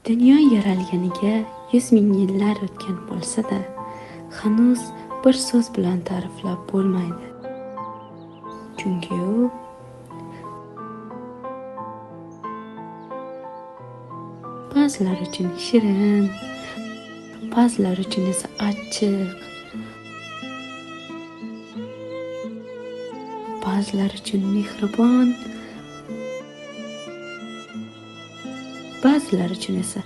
Dunyo yaralganiga 100,000 yillar o'tgan bo'lsa-da, hanuz bir so'z bilan ta'riflab bo'lmaydi. Chunki u ba'zilar uchun shirin, ba'zilar uchun esa achchiq, ba'zilar uchun mehribon, ba'zilar uchun esa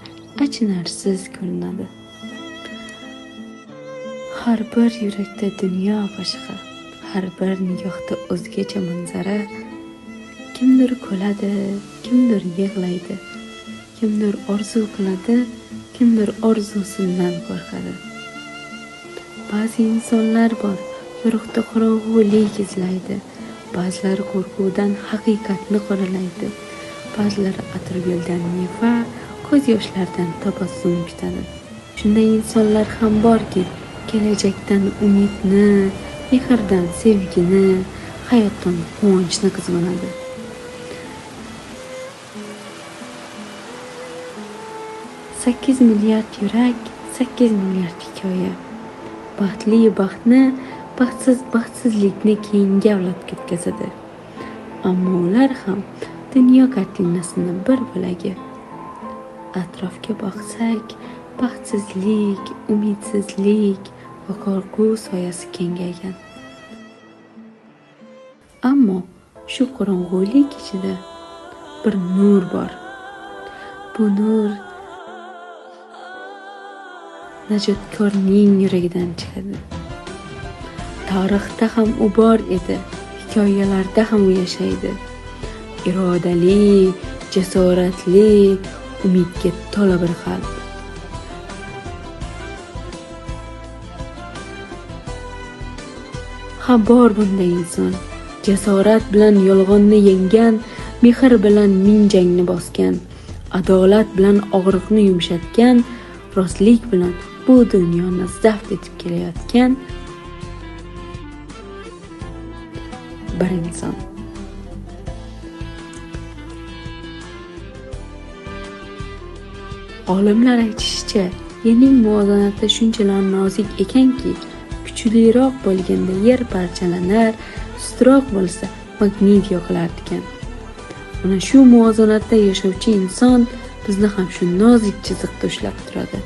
achinarsiz ko'rinadi. Har bir yurakda dunyo boshqa, har bir nigohda o'zgacha manzara. Kimdir kuladi, kimdir yig'laydi, kimdir orzu qiladi, kimdir orzusidan qo'rqadi. Ba'zi insonlar bor, yo'riqda qorong'ulik izlaydi, ba'zilari qo'rquvdan haqiqatni qoralaydi, ba'zilari atirguldan neva, ko'z yoshlardan tabassum kutadi. Shunday insonlar ham borki, kelajakdan umidni, mehrdan sevgini, hayotdan quvonchni qizg'anadi. Sakkiz milliard yurak, 8 milliard hikoya. Baxtli baxtni, baxtsiz baxtsizlikni keyingi avlodga o'tkazadi. Ammo ular ham dunyo kartinasining bir bo'lagi. Atrofga boqsak, baxtsizlik, umidsizlik va qo'rquv soyasi kengaygan. Ammo shu qorong'ulik ichida bir nur bor. Bu nur najotkorning yuragidan chiqadi. Tarixda ham u bor edi, hikoyalarda ham u yashaydi. Irodali, jasoratli, umidga to'la bir qalb. Ha, bor bunday inson, jasorat bilan yolg'onni yenggan, mehr bilan ming jangni bosgan, adolat bilan og'riqni yumshatgan, rostlik bilan bu dunyoni zabt etib kelayotgan bir inson. Olimlar aytishicha, yerning muvozanati shunchalar nozik ekanki, kuchliroq bo'lganda yer parchalanar, sustroq bo'lsa magnit yoqilar ekan. Mana shu muvozanatda yashovchi inson bizni ham shu nozik chiziqda ushlab turadi.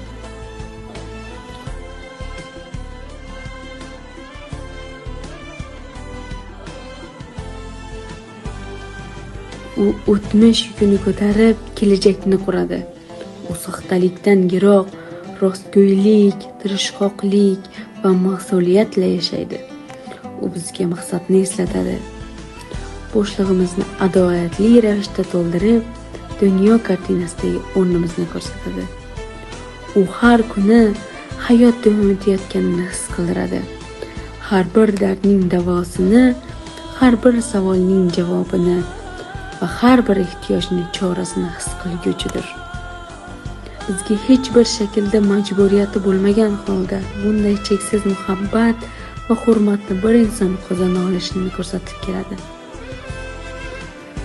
U o'tmish yukini ko'tarib, kelajakni quradi. U soxtalikdan yiroq, rostgo'ylik, tirishqoqlik va mas'uliyatla yashaydi. U bizga maqsadni eslatadi. Bo'shlig'imizni adolatli ravishda to'ldirib, dunyo kartinasidagi o'rnimizni ko'rsatadi. U har kuni hayot davom etayotganini his qildiradi. Har bir dardning davosini, har bir savolning javobini va har bir ehtiyojning chorasini his qilguchidir. Bizga hech bir shaklda majburiyati bo'lmagan holda bunday cheksiz muhabbat va hurmatni bir inson qozona olishini ko'rsatib keladi.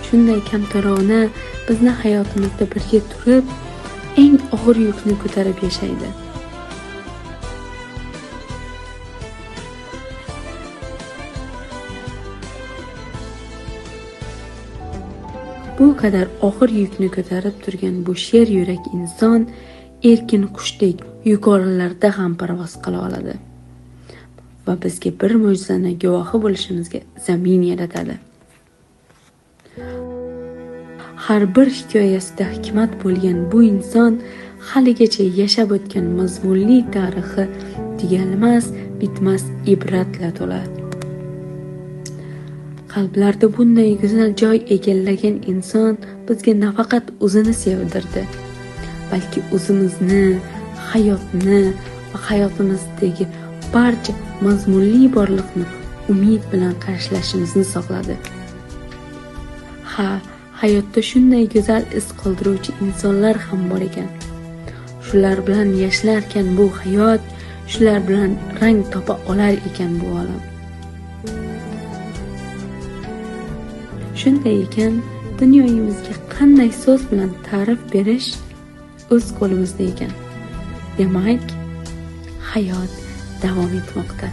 Shunday kamtarona bizni hayotimizda birga turib, eng og'ir yukni ko'tarib yashaydi. Bu qadar og'ir yukni ko'tarib turgan bu sher yurak inson erkin qushdek yuqorilarda ham parvoz qila oladi va bizga bir mo'jizani guvohi bo'lishimizga zamin yaratadi. Har bir hikoyasida hikmat bo'lgan bu inson haligacha yashab o'tgan mazmunli tarixi tugalmas, bitmas ibratla to'la. Qalblarda bunday go'zal joy egallagan inson bizga nafaqat o'zini sevdirdi, balki o'zimizni, hayotni va hayotimizdagi barcha mazmunli borliqni umid bilan qarshilashimizni saqladi. Ha, hayotda shunday go'zal iz qoldiruvchi insonlar ham bor ekan. Shular bilan yashlarkan bu hayot, shular bilan rang topa olar ekan bu olam. Shunday ekan, dunyoyimizga qanday so'z bilan ta'rif berish o'z qo'limizda ekan. Demak, hayot davom etmoqda.